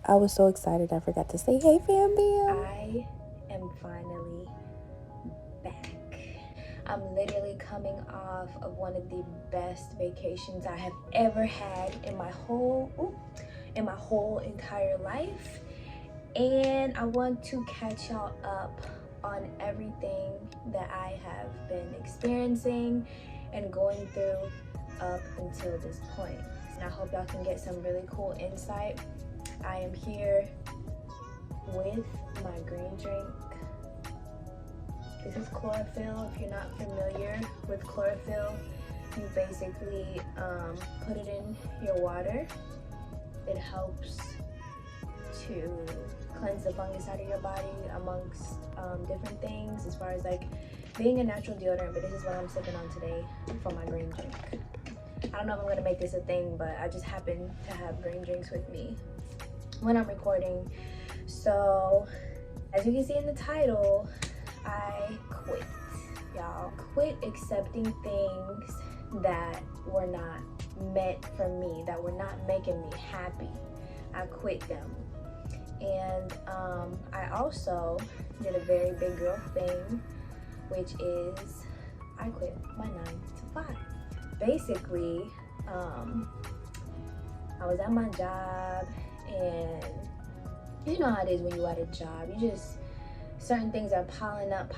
I was so excited I forgot to say, hey fam bam. I am finally back. I'm literally coming off of one of the best vacations I have ever had in my whole entire life. And I want to catch y'all up on everything that I have been experiencing and going through up until this point. And I hope y'all can get some really cool insight. I am here with my green drink. This is chlorophyll. If you're not familiar with chlorophyll, you basically put it in your water. It helps to cleanse the fungus out of your body, amongst different things, as far as like being a natural deodorant. But this is what I'm sipping on today for my green drink. I don't know if I'm gonna make this a thing, but I just happen to have green drinks with me when I'm recording. So as you can see in the title, I quit. Y'all, quit accepting things that were not meant for me, that were not making me happy. I quit them. And I also did a very big girl thing, which is I quit my 9 to 5. Basically, I was at my job, and you know how it is when you're at a job. You just, certain things are piling up,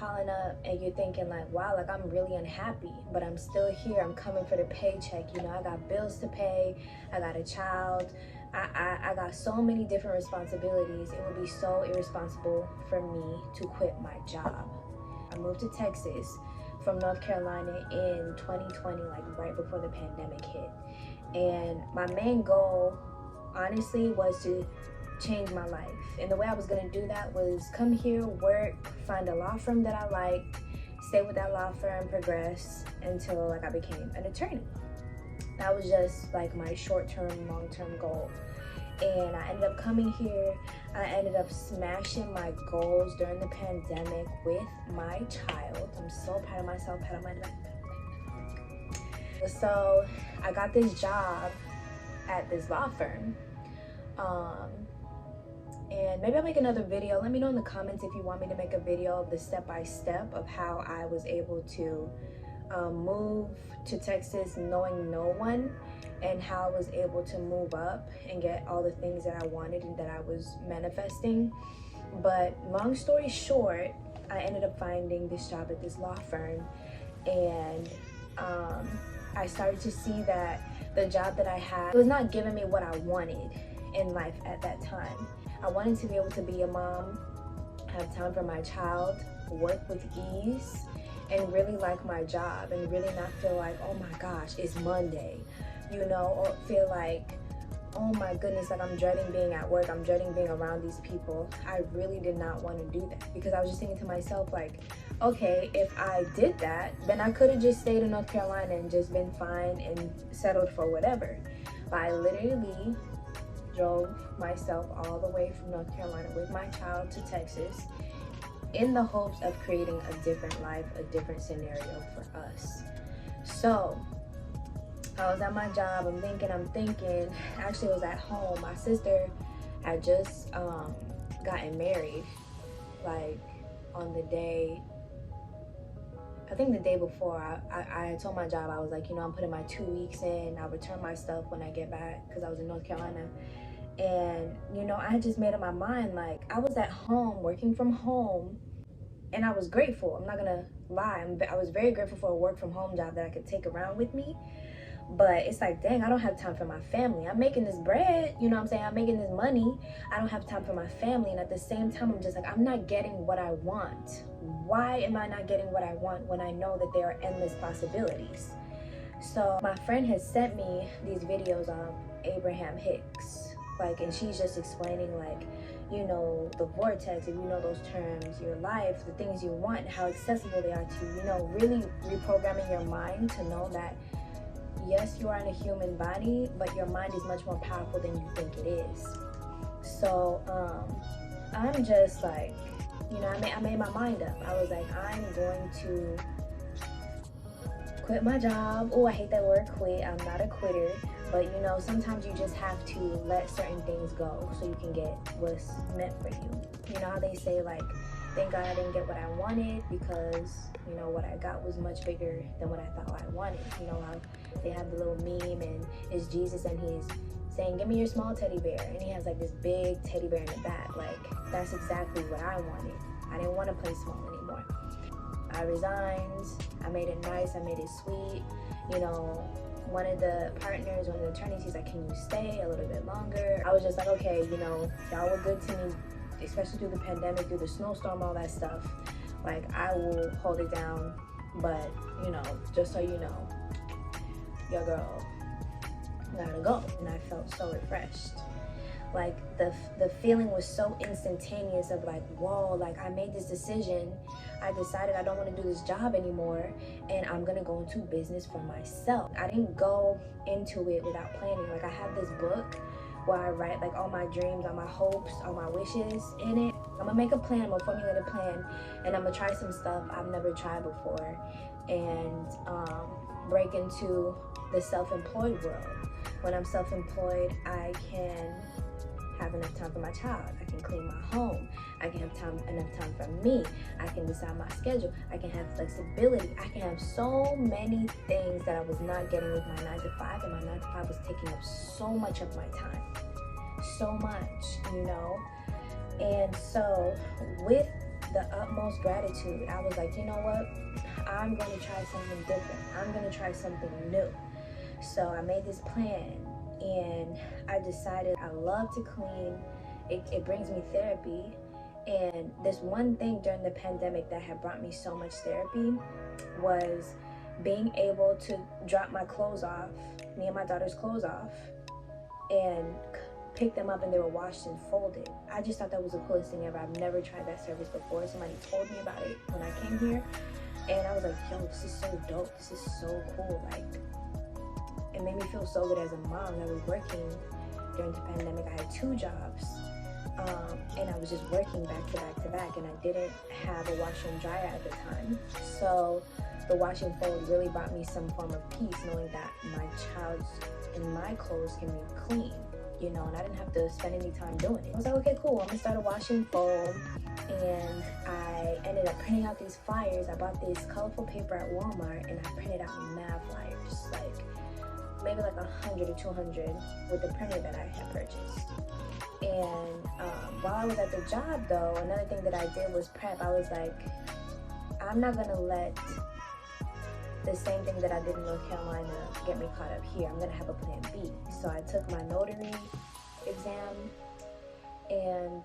and you're thinking like, wow, like I'm really unhappy, but I'm still here. I'm coming for the paycheck. You know, I got bills to pay. I got a child. I got so many different responsibilities. It would be so irresponsible for me to quit my job. I moved to Texas from North Carolina in 2020, like right before the pandemic hit. And my main goal, honestly, was to change my life. And the way I was gonna do that was come here, work, find a law firm that I liked, stay with that law firm, progress until like I became an attorney. That was just like my short-term, long-term goal. And I ended up coming here. I ended up smashing my goals during the pandemic with my child. I'm so proud of myself, proud of my life. So I got this job at this law firm. And maybe I'll make another video. Let me know in the comments if you want me to make a video of the step-by-step of how I was able to move to Texas knowing no one, and how I was able to move up and get all the things that I wanted and that I was manifesting. But long story short, I ended up finding this job at this law firm, and I started to see that the job that I had was not giving me what I wanted in life at that time. I wanted to be able to be a mom, have time for my child, work with ease, and really like my job, and really not feel like, oh my gosh, it's Monday, you know, or feel like, oh my goodness, like I'm dreading being at work, I'm dreading being around these people. I really did not want to do that, because I was just thinking to myself like, okay, if I did that, then I could have just stayed in North Carolina and just been fine and settled for whatever. But I literally drove myself all the way from North Carolina with my child to Texas in the hopes of creating a different life, a different scenario for us. So I was at my job, I'm thinking, actually I was at home. My sister had just gotten married, like on the day, I think the day before. I had told my job, I was like, you know, I'm putting my 2 weeks in, I'll return my stuff when I get back, because I was in North Carolina. And you know, I had just made up my mind, like I was at home working from home, and I was grateful. I'm not gonna lie, I was very grateful for a work from home job that I could take around with me. But it's like, dang, I don't have time for my family. I'm making this bread, you know what I'm saying? I'm making this money. I don't have time for my family. And at the same time, I'm just like, I'm not getting what I want. Why am I not getting what I want when I know that there are endless possibilities? So my friend has sent me these videos of Abraham Hicks, like, and she's just explaining, like, you know, the vortex, if you know those terms, your life, the things you want, how accessible they are to you, you know, really reprogramming your mind to know that yes, you are in a human body, but your mind is much more powerful than you think it is. So I'm just like, you know, I made my mind up. I was like, I'm going to quit my job. Oh, I hate that word quit. I'm not a quitter, But you know, sometimes you just have to let certain things go so you can get what's meant for you. You know how they say, like, thank God I didn't get what I wanted, because you know what I got was much bigger than what I thought I wanted. You know how they have the little meme and it's Jesus and he's saying, give me your small teddy bear, and he has like this big teddy bear in the back. Like, that's exactly what I wanted. I didn't want to play small anymore. I resigned, I made it nice, I made it sweet. You know, one of the partners, one of the attorneys, he's like, can you stay a little bit longer? I was just like, okay, you know, y'all were good to me, especially through the pandemic, through the snowstorm, all that stuff. Like, I will hold it down, but you know, just so you know, your girl gotta go. And I felt so refreshed. Like, the feeling was so instantaneous of like, whoa, like I made this decision. I decided I don't want to do this job anymore, and I'm gonna go into business for myself. I didn't go into it without planning. Like, I have this book where I write like all my dreams, all my hopes, all my wishes in it. I'm gonna make a plan, I'm gonna formulate a plan, and I'm gonna try some stuff I've never tried before, and break into the self-employed world. When I'm self-employed, I can have enough time for my child. I can clean my home. I can have enough time for me. I can decide my schedule. I can have flexibility. I can have so many things that I was not getting with my 9 to 5, and my 9 to 5 was taking up so much of my time. So much, you know? And so with the utmost gratitude, I was like, you know what? I'm going to try something different. I'm going to try something new. So I made this plan, and I decided I love to clean. It brings me therapy. And this one thing during the pandemic that had brought me so much therapy was being able to drop my clothes off, me and my daughter's clothes off, and pick them up, and they were washed and folded. I just thought that was the coolest thing ever. I've never tried that service before. Somebody told me about it when I came here, and I was like, yo, this is so dope. This is so cool. Like, it made me feel so good as a mom. I was working during the pandemic. I had 2 jobs, and I was just working back to back to back, and I didn't have a washer and dryer at the time. So the wash and fold really brought me some form of peace, knowing that my child's and my clothes can be clean, you know, and I didn't have to spend any time doing it. I was like, okay, cool, I'm gonna start a wash and fold. And I ended up printing out these flyers. I bought this colorful paper at Walmart, and I printed out mad flyers, like maybe like 100 or 200 with the printer that I had purchased. And while I was at the job though, another thing that I did was prep. I was like, I'm not gonna let the same thing that I did in North Carolina get me caught up here. I'm gonna have a plan B. So I took my notary exam, and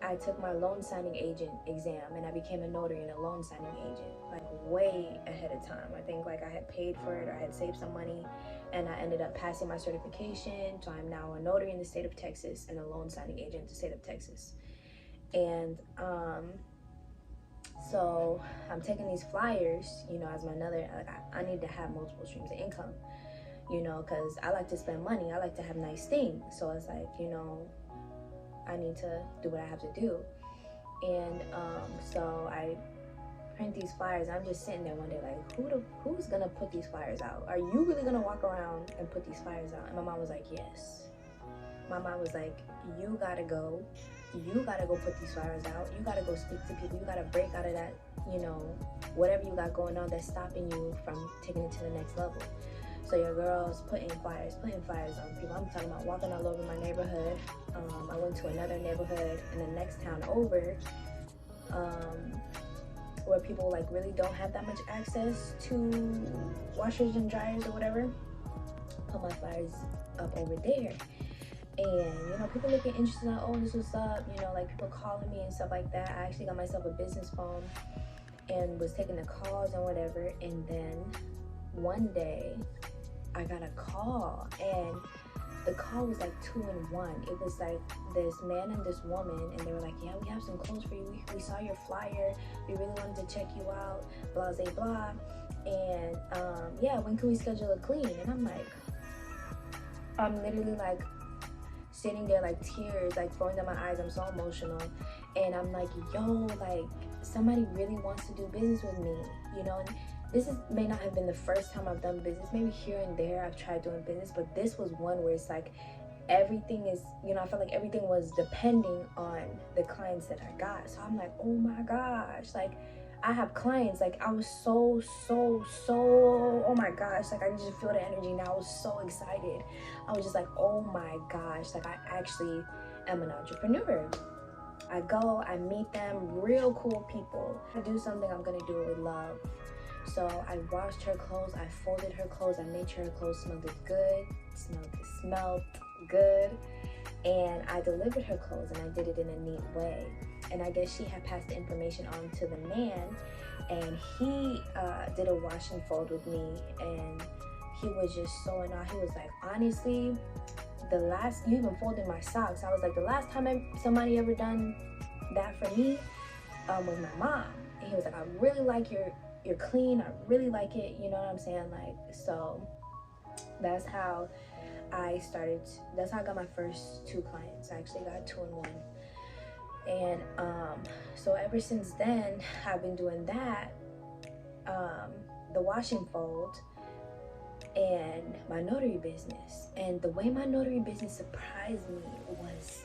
I took my loan signing agent exam, and I became a notary and a loan signing agent, like way ahead of time. I think like I had paid for it, or I had saved some money, and I ended up passing my certification. So I'm now a notary in the state of Texas and a loan signing agent in the state of Texas. And so I'm taking these flyers, you know, as my another, like I need to have multiple streams of income, you know, because I like to spend money. I like to have nice things. So it's like, you know, I need to do what I have to do. And so I print these flyers. I'm just sitting there one day like, who's gonna put these flyers out? Are you really gonna walk around and put these flyers out? And my mom was like, yes. My mom was like, you gotta go put these flyers out. You gotta go speak to people. You gotta break out of that, you know, whatever you got going on that's stopping you from taking it to the next level. So your girl's putting flyers on people. I'm talking about walking all over my neighborhood. I went to another neighborhood in the next town over, where people like really don't have that much access to washers and dryers or whatever. Put my flyers up over there. And, you know, people looking interested, like, oh, this was up, you know, like people calling me and stuff like that. I actually got myself a business phone and was taking the calls and whatever. And then one day I got a call, and the call was like 2 in 1. It was like this man and this woman, and they were like, yeah, we have some clothes for you. We saw your flyer. We really wanted to check you out, blah, blah, blah. And yeah, when can we schedule a clean? And I'm literally like, sitting there like tears like flowing down my eyes. I'm so emotional, and I'm like, yo, like somebody really wants to do business with me, you know. And may not have been the first time I've done business. Maybe here and there I've tried doing business, but this was one where it's like everything is, you know, I felt like everything was depending on the clients that I got. So I'm like, oh my gosh, like I have clients. Like I was so, oh my gosh, like I just feel the energy now. I was so excited. I was just like, oh my gosh, like I actually am an entrepreneur. I go, I meet them, real cool people. I do something, I'm gonna do it with love. So I washed her clothes, I folded her clothes, I made sure her clothes smelled good, smelled good, and I delivered her clothes, and I did it in a neat way. And I guess she had passed the information on to the man, and he did a wash and fold with me, and he was just so in awe. He was like, honestly, you even folded my socks. I was like, the last time somebody ever done that for me was my mom. And he was like, I really like you're clean, I really like it, you know what I'm saying? Like, so that's how I started. That's how I got my first 2 clients. I actually got 2 in 1. And so ever since then I've been doing that, the wash and fold, and my notary business. And the way my notary business surprised me was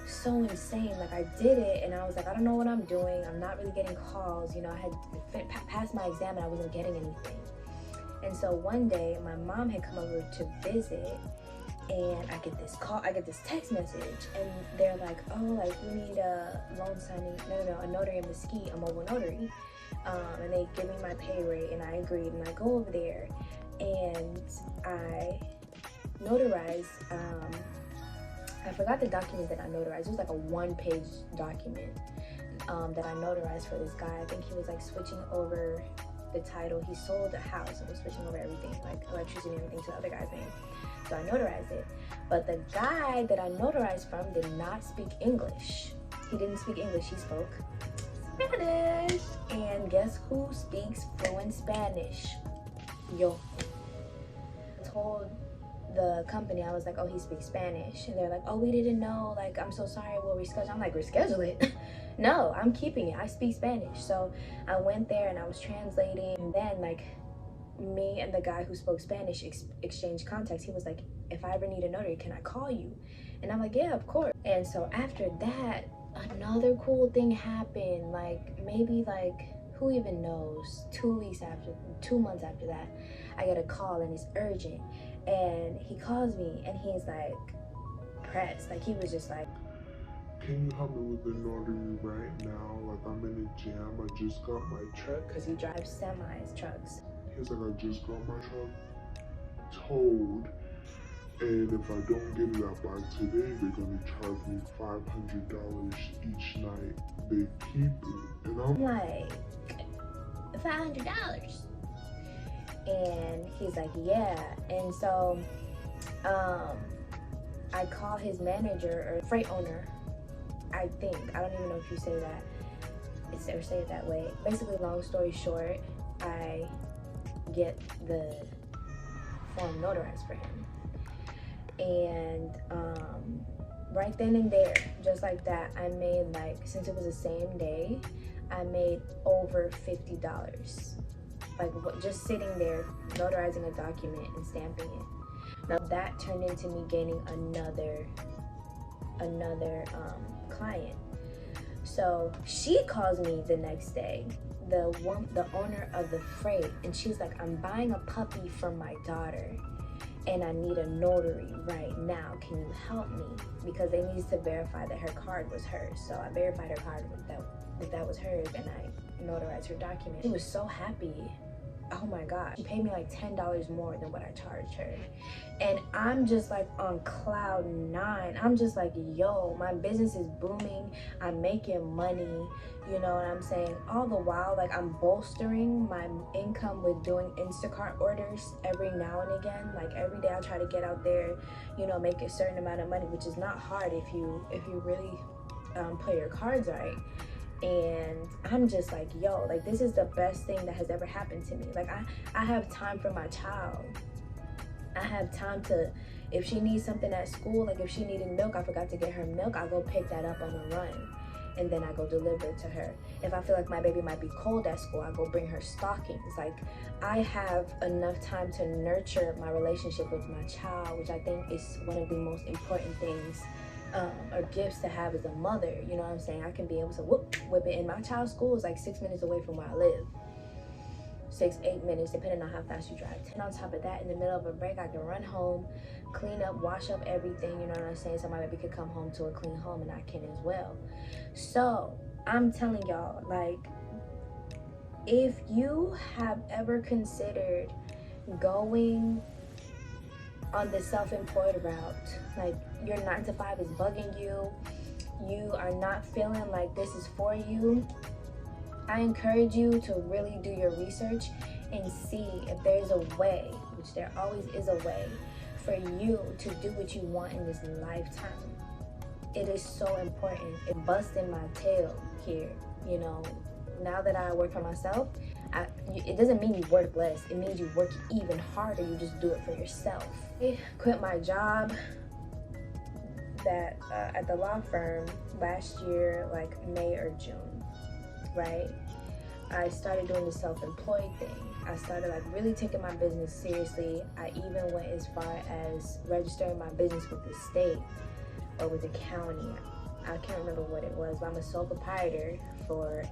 so insane. Like I did it and I was like, I don't know what I'm doing, I'm not really getting calls, you know, I had passed my exam and I wasn't getting anything. And so one day my mom had come over to visit, and I get this text message, and they're like, oh, like we need a loan signing, a notary in Mesquite, a mobile notary, and they give me my pay rate, and I agreed, and I go over there and I notarized, I forgot the document that I notarized. It was like a 1-page document that I notarized for this guy. I think he was like switching over the title. He sold a house and was switching over everything, like electricity and everything, to the other guy's name. So I notarized it. But the guy that I notarized from did not speak English. He didn't speak English, he spoke Spanish. And guess who speaks fluent Spanish? Yo. I told the company, I was like, oh, he speaks Spanish. And they're like, oh, we didn't know, like, I'm so sorry, we'll reschedule. I'm like, reschedule it? No, I'm keeping it. I speak Spanish. So I went there and I was translating, and then like me and the guy who spoke Spanish exchanged contacts. He was like, if I ever need a notary, can I call you? And I'm like, yeah, of course. And so after that, another cool thing happened. Like maybe like, who even knows, 2 months after that, I get a call and it's urgent. And he calls me and he's like pressed. Like he was just like, can you help me with the notary right now? Like I'm in a jam, I just got my truck. Because he drives semis, trucks. He's like, I just got my truck towed, and if I don't get it out by today, they're gonna charge me $500 each night they keep it. And I'm like, $500? And he's like, yeah. And so I call his manager or freight owner, I think. I don't even know if you say that. Or say it that way. Basically, long story short, I get the form notarized for him. And right then and there, just like that, I made, like, since it was the same day, I made over $50. Like just sitting there notarizing a document and stamping it. Now that turned into me gaining another client. So she calls me the next day, the owner of the freight, and she's like, I'm buying a puppy for my daughter and I need a notary right now. Can you help me? Because they needed to verify that her card was hers. So I verified her card that was hers, and I notarized her document. She was so happy. Oh my God. She paid me like $10 more than what I charged her. And I'm just like on cloud 9. I'm just like, yo, my business is booming. I'm making money. You know what I'm saying? All the while, like I'm bolstering my income with doing Instacart orders every now and again. Like every day I try to get out there, you know, make a certain amount of money, which is not hard if you really play your cards right. And I'm just like, yo, like this is the best thing that has ever happened to me. Like I have time for my child. I have time to, if she needs something at school, like if she needed milk, I forgot to get her milk, I'll go pick that up on the run. and then I go deliver it to her. If I feel like my baby might be cold at school, I go bring her stockings. Like, I have enough time to nurture my relationship with my child, which I think is one of the most important things or gifts to have as a mother. You know what I'm saying? I can be able to whip it. And my child's school is like 6 minutes away from where I live. 6-8 minutes, depending on how fast you drive. And on top of that, in the middle of a break, I can run home, clean up, wash up everything, you know what I'm saying? So my baby could come home to a clean home, and I can as well. So I'm telling y'all, like, if you have ever considered going on the self-employed route, like your 9 to 5 is bugging you, you are not feeling like this is for you, I encourage you to really do your research and see if there's a way, which there always is a way, for you to do what you want in this lifetime. It is so important. It busted my tail here, you know. Now that I work for myself, it doesn't mean you work less. It means you work even harder. You just do it for yourself. I quit my job at the law firm last year, like May or June, right? I started doing the self-employed thing. I started like really taking my business seriously. I even went as far as registering my business with the state or with the county. I can't remember what it was, but I'm a sole proprietor for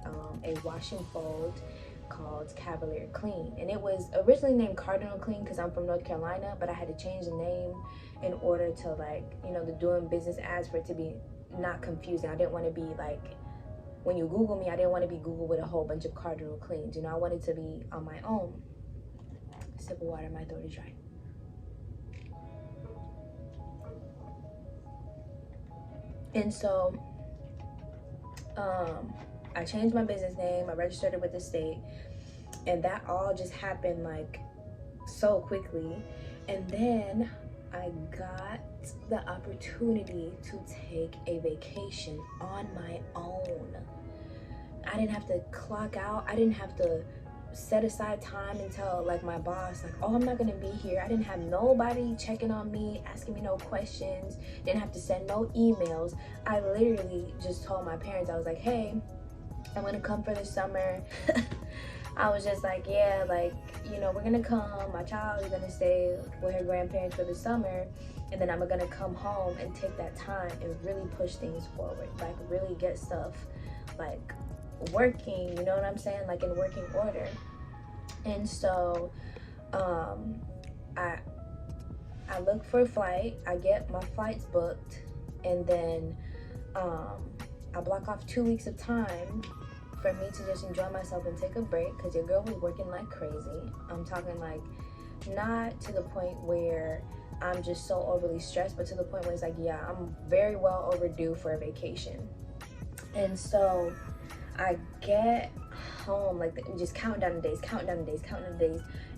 a wash and fold called Cavalier Clean. And it was originally named Cardinal Clean because I'm from North Carolina, but I had to change the name in order to, like, you know, the doing business ads for it to be not confusing. I didn't want to be like, when you Google me, I didn't want to be Googled with a whole bunch of Cardinal Cleans. You know, I wanted to be on my own. Sip of water, my throat is dry. And so, I changed my business name. I registered it with the state, and that all just happened like so quickly. And then I got the opportunity to take a vacation on my own. I didn't have to clock out. I didn't have to set aside time and tell like my boss, like, oh, I'm not gonna be here. I didn't have nobody checking on me, asking me no questions, didn't have to send no emails. I literally just told my parents, I was like, hey, I'm gonna come for the summer. I was just like, yeah, like, you know, we're gonna come. My child is gonna stay with her grandparents for the summer, and then I'm gonna come home and take that time and really push things forward, like really get stuff like working, you know what I'm saying, like in working order. And so I look for a flight, I get my flights booked, and then I block off 2 weeks of time for me to just enjoy myself and take a break, because your girl was working like crazy. I'm talking like not to the point where I'm just so overly stressed, but to the point where it's like, yeah, I'm very well overdue for a vacation. And so I get home, like just counting down the days,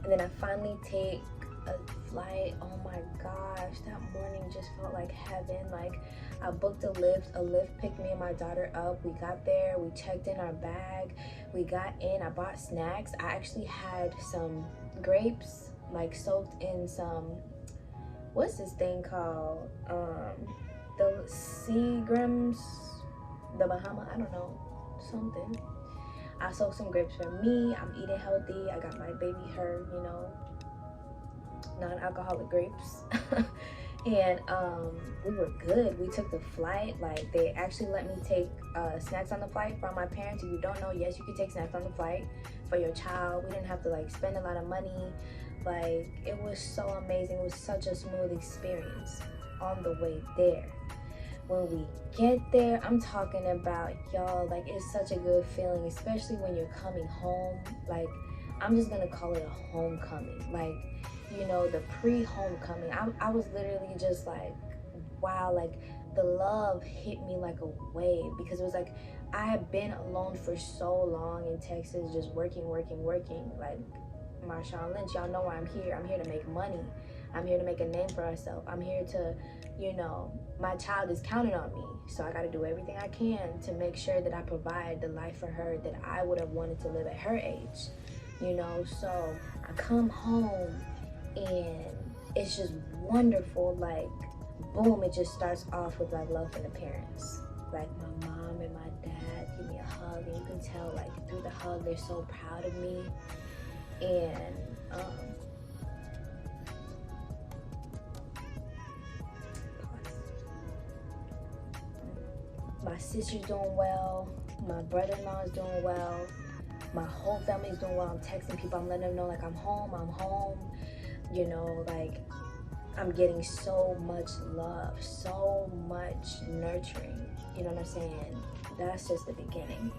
and then I finally take a flight. Oh my gosh, that morning just felt like heaven. Like, I booked a lift picked me and my daughter up. We got there, we checked in our bag, we got in, I bought snacks. I actually had some grapes like soaked in some, what's this thing called, the Seagrams, the Bahama, I don't know, something. I soaked some grapes for me. I'm eating healthy. I got my baby her, you know, non-alcoholic grapes. And we were good. We took the flight. Like, they actually let me take snacks on the flight from my parents. If you don't know, yes, you can take snacks on the flight for your child. We didn't have to like spend a lot of money. Like, it was so amazing. It was such a smooth experience on the way there. When we get there, I'm talking about, y'all, like, it's such a good feeling, especially when you're coming home. Like, I'm just gonna call it a homecoming. Like, you know, the pre-homecoming. I was literally just like, wow, like the love hit me like a wave, because it was like I had been alone for so long in Texas, just working. Like Marshawn Lynch, y'all know why I'm here. I'm here to make money. I'm here to make a name for myself. I'm here to, you know, my child is counting on me. So I got to do everything I can to make sure that I provide the life for her that I would have wanted to live at her age, you know. So I come home and it's just wonderful. Like, boom, it just starts off with like love from the parents. like my mom and my dad give me a hug, and you can tell like through the hug they're so proud of me. And my sister's doing well, my brother-in-law is doing well, my whole family's doing well. I'm texting people, I'm letting them know like I'm home, you know, like I'm getting so much love, so much nurturing, you know what I'm saying? That's just the beginning.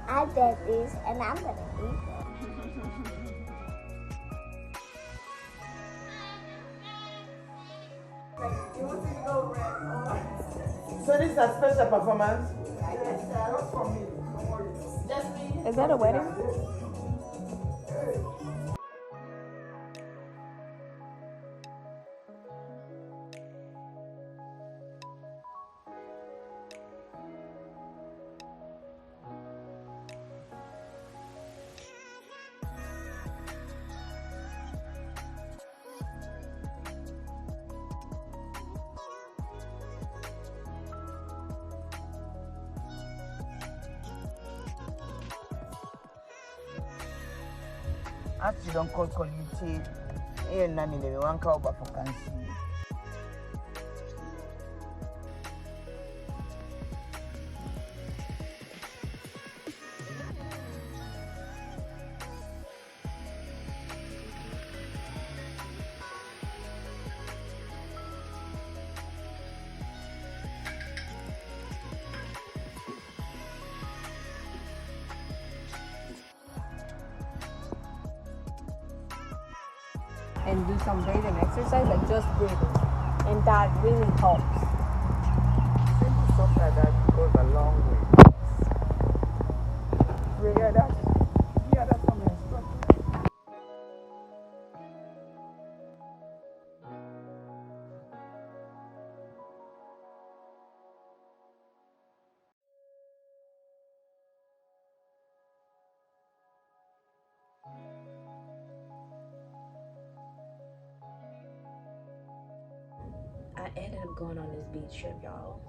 I did these and I'm gonna eat them. So this is a special performance? Is that a wedding? Actually, don't call community. Here, Nami, they want to over for cancer. And do some breathing exercise, like just breathing, and that really helps. Simple stuff like that goes a long way. Yeah, that's what messed up. I ended up going on this beach trip, y'all.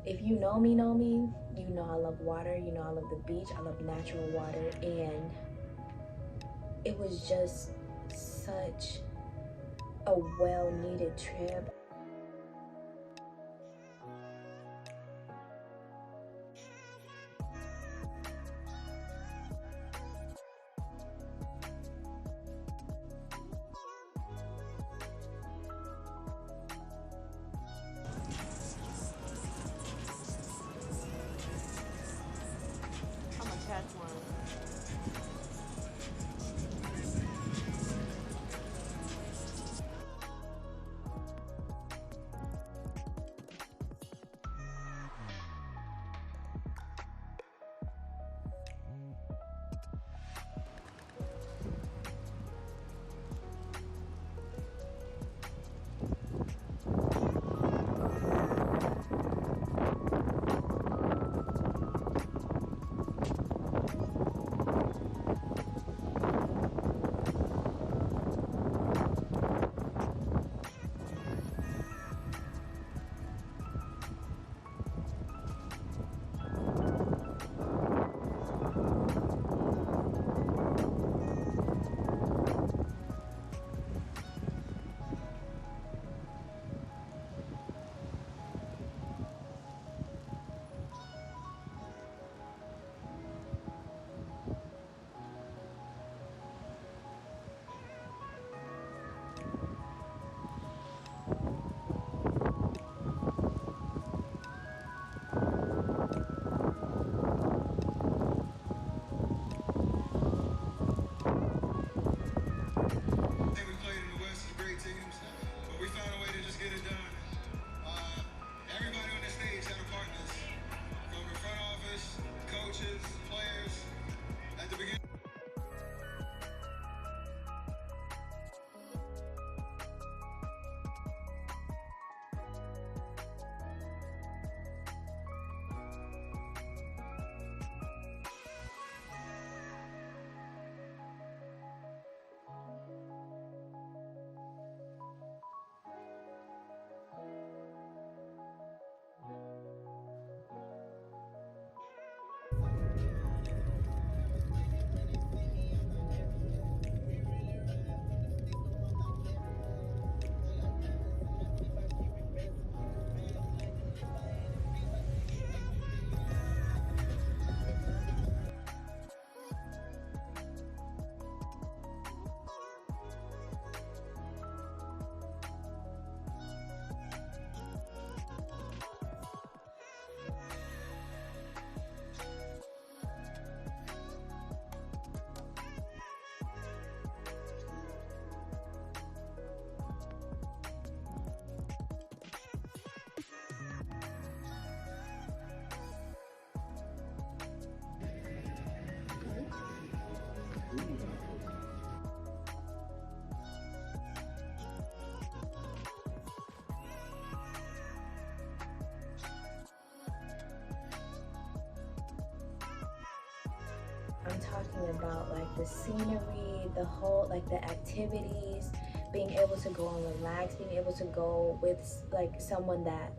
If you know me, you know I love water, you know I love the beach, I love natural water, and it was just such a well-needed trip. I'm gonna catch one. I'm talking about like the scenery, the whole, like the activities, being able to go and relax, being able to go with like someone that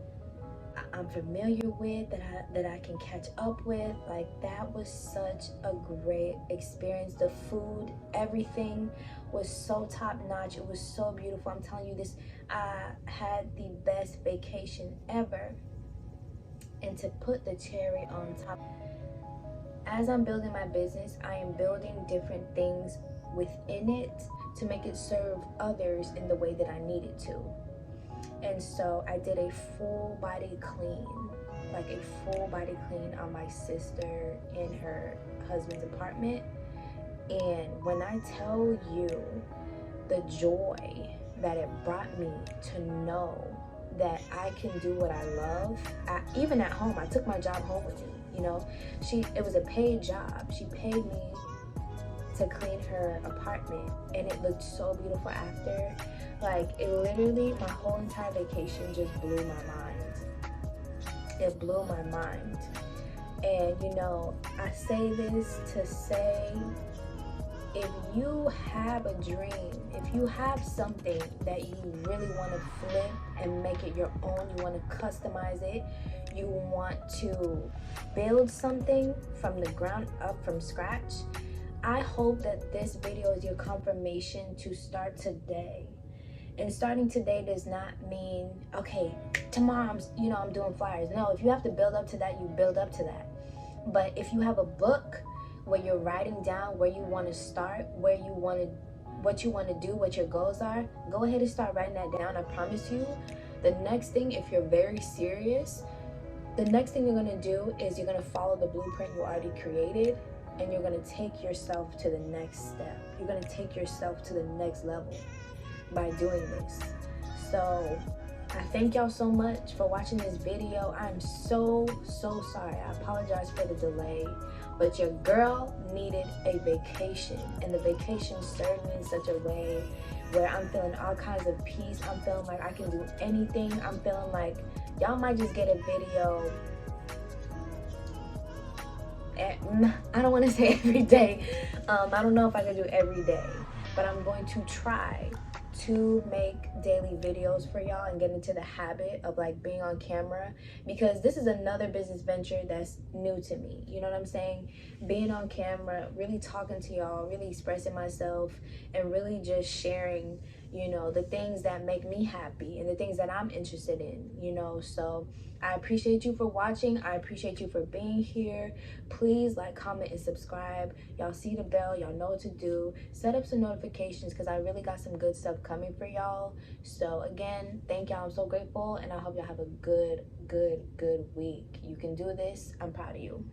I'm familiar with, that I can catch up with. Like that was such a great experience. The food, everything was so top notch. It was so beautiful. I'm telling you this, I had the best vacation ever. And to put the cherry on top, as I'm building my business, I am building different things within it to make it serve others in the way that I need it to. And so I did a full body clean, like a full body clean on my sister in her husband's apartment. And when I tell you the joy that it brought me to know that I can do what I love, even at home, I took my job home with me. you know. It was a paid job. She paid me to clean her apartment, and it looked so beautiful after. Like, it literally, my whole entire vacation just blew my mind. It blew my mind. And you know, I say this to say, if you have a dream, if you have something that you really want to flip and make it your own, you want to customize it, you want to build something from the ground up, from scratch, I hope that this video is your confirmation to start today. And starting today does not mean, okay, tomorrow I'm doing flyers. No, if you have to build up to that, you build up to that. But if you have a book where you're writing down where you want to start, what you want to do, what your goals are, go ahead and start writing that down. I promise you, the next thing, if you're very serious, the next thing you're going to do is you're going to follow the blueprint you already created, and you're going to take yourself to the next step. You're going to take yourself to the next level by doing this. So I thank y'all so much for watching this video. I'm so sorry. I apologize for the delay, but your girl needed a vacation, and the vacation served me in such a way where I'm feeling all kinds of peace. I'm feeling like I can do anything. I'm feeling like y'all might just get a video. I don't want to say every day. I don't know if I can do every day, but I'm going to try to make daily videos for y'all and get into the habit of like being on camera, because this is another business venture that's new to me. You know what I'm saying? Being on camera, really talking to y'all, really expressing myself, and really just sharing, you know, the things that make me happy and the things that I'm interested in, you know. So I appreciate you for watching. I appreciate you for being here. Please like, comment, and subscribe. Y'all see the bell, y'all know what to do. Set up some notifications, because I really got some good stuff coming for y'all. So again, thank y'all. I'm so grateful, and I hope y'all have a good week. You can do this. I'm proud of you.